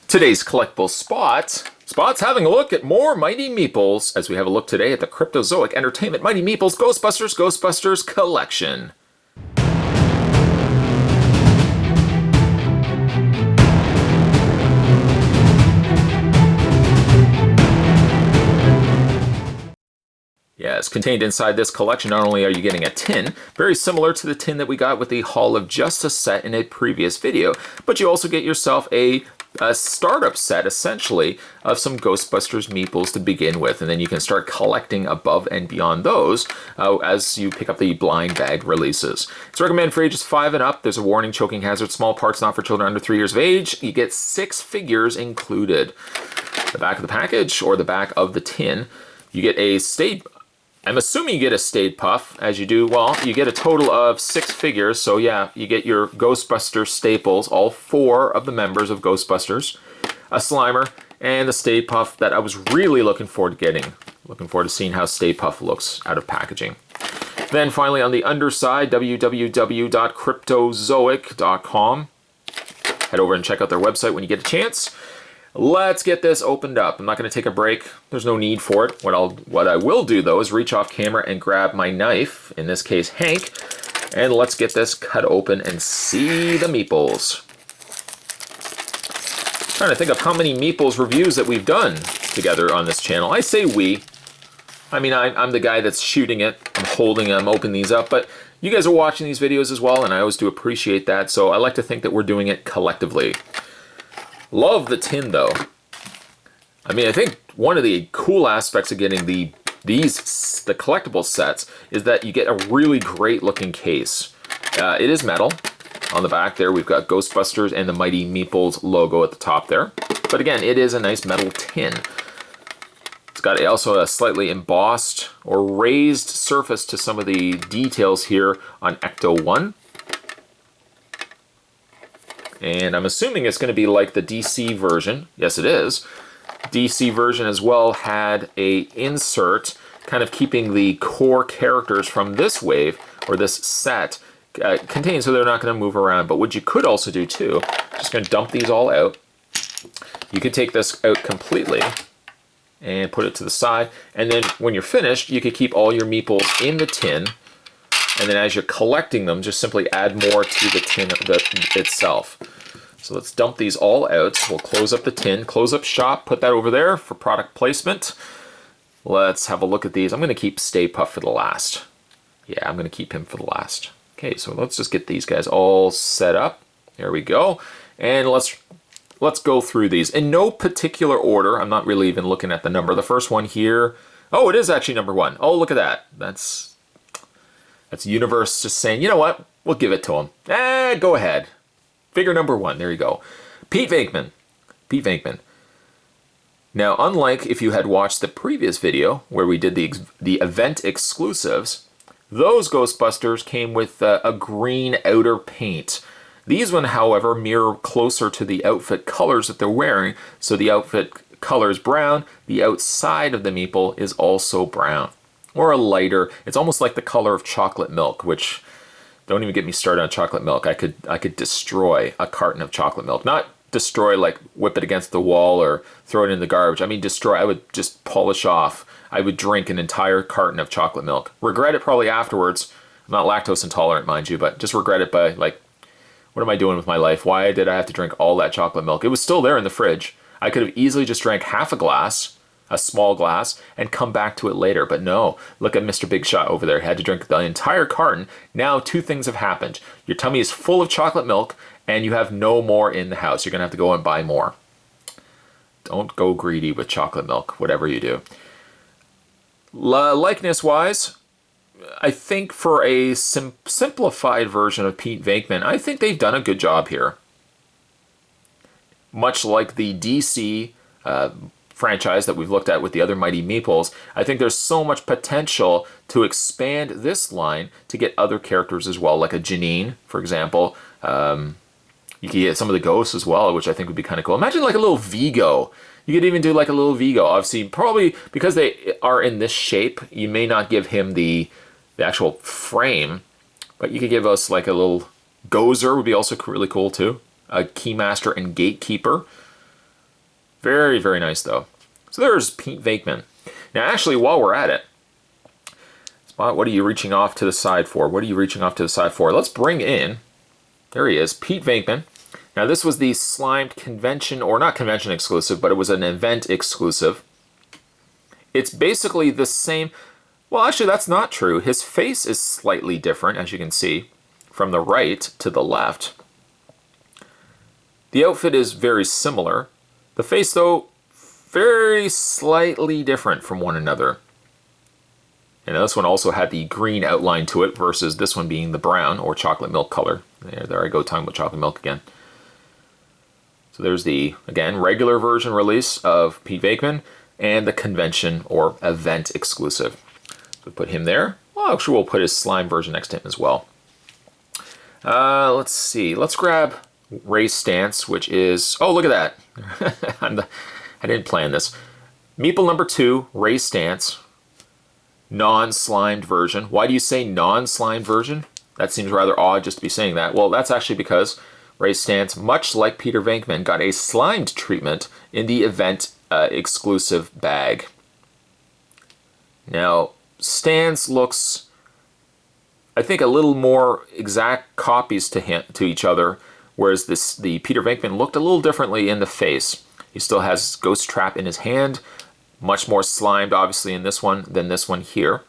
Today's collectible Spot's having a look at more Mighty Meeples as we have a look today at the Cryptozoic Entertainment Mighty Meeples Ghostbusters Collection. Yes, contained inside this collection, not only are you getting a tin, very similar to the tin that we got with the Hall of Justice set in a previous video, but you also get yourself a startup set, essentially, of some Ghostbusters Meeples to begin with, and then you can start collecting above and beyond those as you pick up the blind bag releases. It's recommended for ages 5 and up. There's a warning, choking hazard, small parts not for children under 3 years of age. You get 6 figures included. The back of the package, or the back of the tin, you get a I'm assuming you get a Stay Puft, as you do. Well, you get a total of 6 figures, so yeah, you get your Ghostbusters staples, all 4 of the members of Ghostbusters, a Slimer, and the Stay Puft that I was really looking forward to getting. Looking forward to seeing how Stay Puft looks out of packaging. Then finally on the underside, www.cryptozoic.com. Head over and check out their website when you get a chance. Let's get this opened up. I'm not going to take a break. There's no need for it. What I will do, though, is reach off camera and grab my knife, in this case, Hank, and let's get this cut open and see the Meeples. Trying to think of how many Meeples reviews that we've done together on this channel. I say we. I mean, I'm the guy that's shooting it. I'm holding them, opening these up, but you guys are watching these videos as well, and I always do appreciate that, so I like to think that we're doing it collectively. Love the tin, though. I mean, I think one of the cool aspects of getting the collectible sets is that you get a really great looking case. It is metal. On the back there, we've got Ghostbusters and the Mighty Meeples logo at the top there. But again, it is a nice metal tin. It's got also a slightly embossed or raised surface to some of the details here on Ecto-1. And I'm assuming it's going to be like the DC version. Yes, it is. DC version as well had a insert kind of keeping the core characters from this wave or this set contained, so they're not going to move around. But what you could also do too, just going to dump these all out. You could take this out completely and put it to the side, and then when you're finished, you could keep all your Meeples in the tin. And then as you're collecting them, just simply add more to the tin itself. So let's dump these all out. We'll close up the tin, close up shop, put that over there for product placement. Let's have a look at these. I'm going to keep Stay Puft for the last. Yeah, I'm going to keep him for the last. Okay, so let's just get these guys all set up. There we go. And let's go through these. In no particular order. I'm not really even looking at the number. The first one here. Oh, it is actually number 1. Oh, look at that. That's Universe just saying, you know what, we'll give it to him. Go ahead. Figure number 1, there you go. Pete Venkman. Pete Venkman. Now, unlike if you had watched the previous video where we did the event exclusives, those Ghostbusters came with a green outer paint. These one, however, mirror closer to the outfit colors that they're wearing, so the outfit color is brown, the outside of the Meeple is also brown. Or a lighter, it's almost like the color of chocolate milk, which, don't even get me started on chocolate milk. I could destroy a carton of chocolate milk. Not destroy like whip it against the wall or throw it in the garbage. I mean destroy, I would just polish off. I would drink an entire carton of chocolate milk. Regret it probably afterwards. I'm not lactose intolerant, mind you, but just regret it by like, what am I doing with my life? Why did I have to drink all that chocolate milk? It was still there in the fridge. I could have easily just drank half a glass, a small glass, and come back to it later. But no, look at Mr. Big Shot over there. He had to drink the entire carton. Now 2 things have happened. Your tummy is full of chocolate milk, and you have no more in the house. You're going to have to go and buy more. Don't go greedy with chocolate milk, whatever you do. Likeness-wise, I think for a simplified version of Pete Venkman, I think they've done a good job here. Much like the DC franchise that we've looked at with the other Mighty Meeples, I think there's so much potential to expand this line to get other characters as well, like a Janine, for example. You could get some of the ghosts as well, which I think would be kind of cool. Imagine like a little Vigo. You could even do like a little Vigo. Obviously, probably because they are in this shape, you may not give him the actual frame, but you could give us like a little Gozer would be also really cool too. A Keymaster and Gatekeeper. Very, very nice, though. So there's Pete Venkman. Now, actually, while we're at it, Spot, what are you reaching off to the side for? What are you reaching off to the side for? Let's bring in, there he is, Pete Venkman. Now, this was the Slimed convention, or not convention exclusive, but it was an event exclusive. It's basically the same. Well, actually, that's not true. His face is slightly different, as you can see, from the right to the left. The outfit is very similar. The face, though, very slightly different from one another. And this one also had the green outline to it versus this one being the brown or chocolate milk color. There I go, talking about chocolate milk again. So there's the, again, regular version release of Pete Venkman and the convention or event exclusive. So put him there. Well, actually, we'll put his slime version next to him as well. Let's see. Let's grab Ray Stantz, which is... Oh, look at that. I didn't plan this. Meeple number 2, Ray Stantz. Non-slimed version. Why do you say non-slimed version? That seems rather odd just to be saying that. Well, that's actually because Ray Stantz, much like Peter Venkman, got a slimed treatment in the event exclusive bag. Now, Stantz looks, I think, a little more exact copies to each other, whereas the Peter Venkman looked a little differently in the face. He still has Ghost Trap in his hand, much more slimed, obviously, in this one than this one here.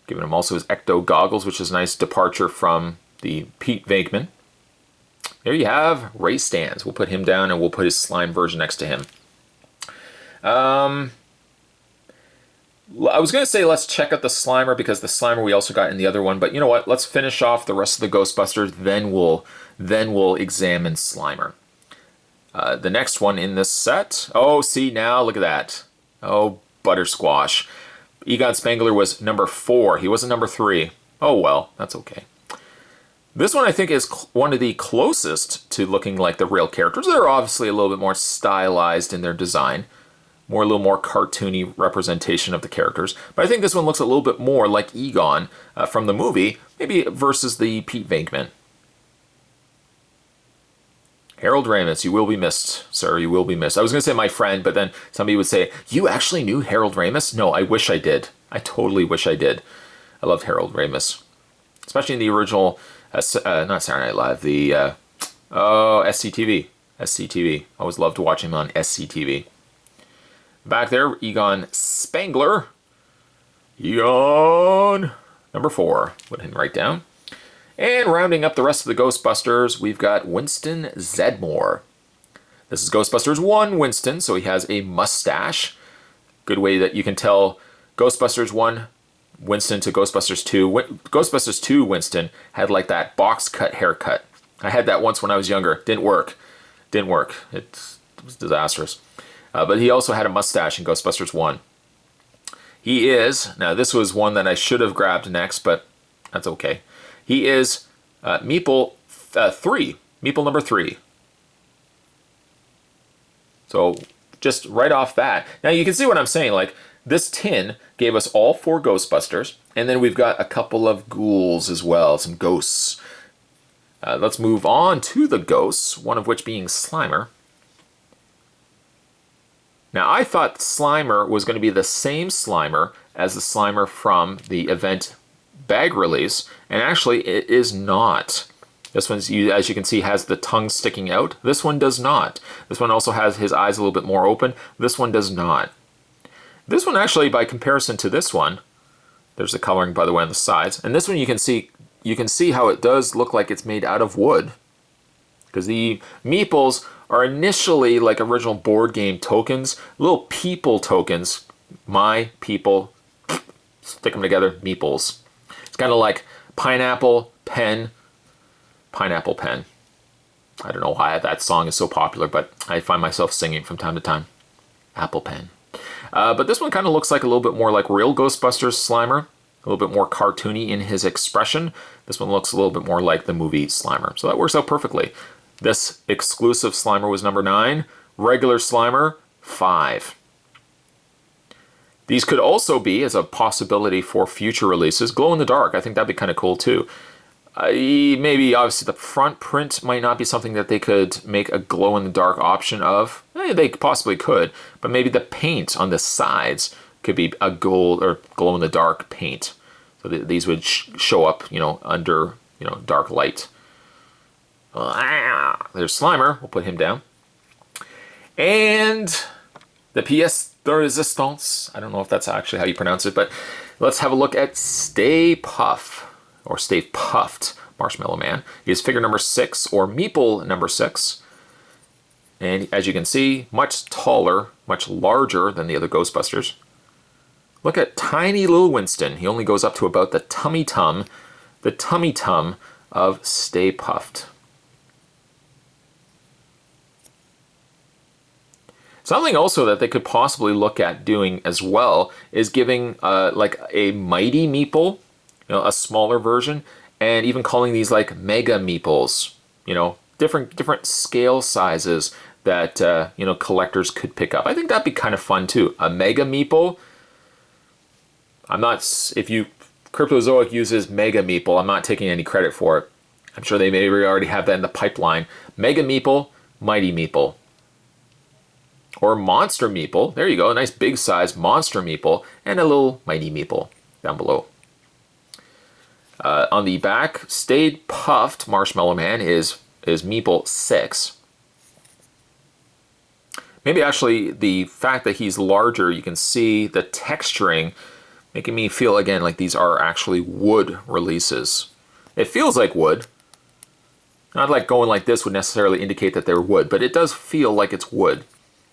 Giving him also his Ecto goggles, which is a nice departure from the Pete Venkman. There you have Ray Stantz. We'll put him down and we'll put his slime version next to him. I was going to say let's check out the Slimer because the Slimer we also got in the other one, but you know what? Let's finish off the rest of the Ghostbusters, then we'll examine Slimer. The next one in this set. Oh, see now, look at that. Oh, Buttersquash. Egon Spengler was number 4. He wasn't number 3. Oh well, that's okay. This one I think is one of the closest to looking like the real characters. They're obviously a little bit more stylized in their design. A little more cartoony representation of the characters. But I think this one looks a little bit more like Egon from the movie, maybe versus the Pete Venkman. Harold Ramis, you will be missed, sir. You will be missed. I was going to say my friend, but then somebody would say, you actually knew Harold Ramis? No, I wish I did. I totally wish I did. I loved Harold Ramis. Especially in the original, not Saturday Night Live, the SCTV. SCTV. I always loved watching him on SCTV. Back there, Egon Spengler. Egon! Number 4. Put him right down. And rounding up the rest of the Ghostbusters, we've got Winston Zeddemore. This is Ghostbusters 1 Winston, so he has a mustache. Good way that you can tell Ghostbusters 1 Winston to Ghostbusters 2. Ghostbusters 2 Winston had like that box cut haircut. I had that once when I was younger. Didn't work. It was disastrous. But he also had a mustache in Ghostbusters 1. He is, now this was one that I should have grabbed next, but that's okay. He is Meeple 3, Meeple number 3. So just right off that. Now you can see what I'm saying, like this tin gave us all 4 Ghostbusters, and then we've got a couple of ghouls as well, some ghosts. Let's move on to the ghosts, one of which being Slimer. Now, I thought Slimer was going to be the same Slimer as the Slimer from the event bag release, and actually it is not. This one, as you can see, has the tongue sticking out. This one does not. This one also has his eyes a little bit more open. This one does not. This one actually, by comparison to this one, there's the coloring, by the way, on the sides, and this one you can see how it does look like it's made out of wood, because the meeples are initially like original board game tokens, little people tokens. My people, stick them together, meeples. It's kind of like pineapple pen, pineapple pen. I don't know why that song is so popular, but I find myself singing from time to time. Apple pen. But this one kind of looks like a little bit more like real Ghostbusters Slimer, a little bit more cartoony in his expression. This one looks a little bit more like the movie Slimer, so that works out perfectly. This exclusive Slimer was number 9. Regular Slimer, 5. These could also be, as a possibility for future releases, glow in the dark. I think that'd be kind of cool too. Maybe, obviously, the front print might not be something that they could make a glow-in-the-dark option of. They possibly could, but maybe the paint on the sides could be a gold or glow-in-the-dark paint. So these would show up, under, dark light. There's Slimer. We'll put him down. And the pièce de résistance. I don't know if that's actually how you pronounce it, but let's have a look at Stay Puft, or Stay Puft Marshmallow Man. He is figure number 6, or Meeple number 6. And as you can see, much taller, much larger than the other Ghostbusters. Look at tiny little Winston. He only goes up to about the tummy tum of Stay Puft. Something also that they could possibly look at doing as well is giving like a Mighty Meeple, a smaller version, and even calling these like Mega Meeples, different scale sizes that collectors could pick up. I think that'd be kind of fun too. A Mega Meeple. If Cryptozoic uses Mega Meeple, I'm not taking any credit for it. I'm sure they maybe already have that in the pipeline. Mega Meeple, Mighty Meeple. Or Monster Meeple. There you go. A nice big size Monster Meeple and a little Mighty Meeple down below. On the back, Stay Puft Marshmallow Man is Meeple 6. Maybe actually the fact that he's larger, you can see the texturing making me feel again like these are actually wood releases. It feels like wood. Not like going like this would necessarily indicate that they're wood, but it does feel like it's wood.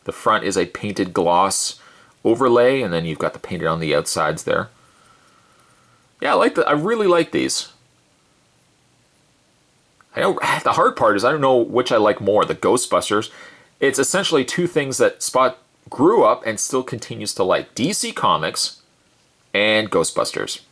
The front is a painted gloss overlay, and then you've got the painted on the outsides there. Yeah, I really like these. I know the hard part is I don't know which I like more, the Ghostbusters. It's essentially two things that Spot grew up and still continues to like. DC Comics and Ghostbusters.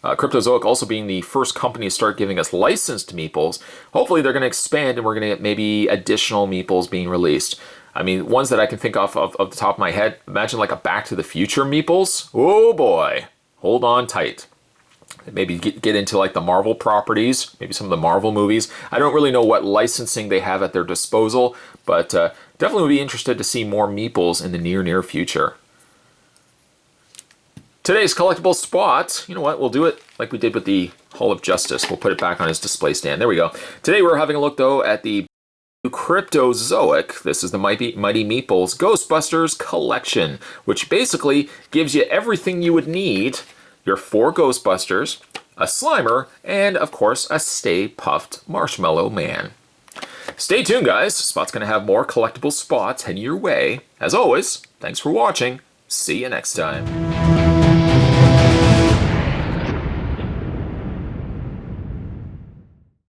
Cryptozoic also being the first company to start giving us licensed Meeples. Hopefully they're going to expand and we're going to get maybe additional Meeples being released. I mean, ones that I can think of the top of my head, imagine like a Back to the Future Meeples. Oh boy, hold on tight. Maybe get into like the Marvel properties, maybe some of the Marvel movies. I don't really know what licensing they have at their disposal, but definitely would be interested to see more Meeples in the near future. Today's collectible spot, you know what, we'll do it like we did with the Hall of Justice. We'll put it back on his display stand. There we go. Today we're having a look though at the Cryptozoic. This is the Mighty Meeples Ghostbusters collection, which basically gives you everything you would need. Your 4 Ghostbusters, a Slimer, and of course a Stay Puft Marshmallow Man. Stay tuned guys, Spot's going to have more collectible spots heading your way. As always, thanks for watching. See you next time.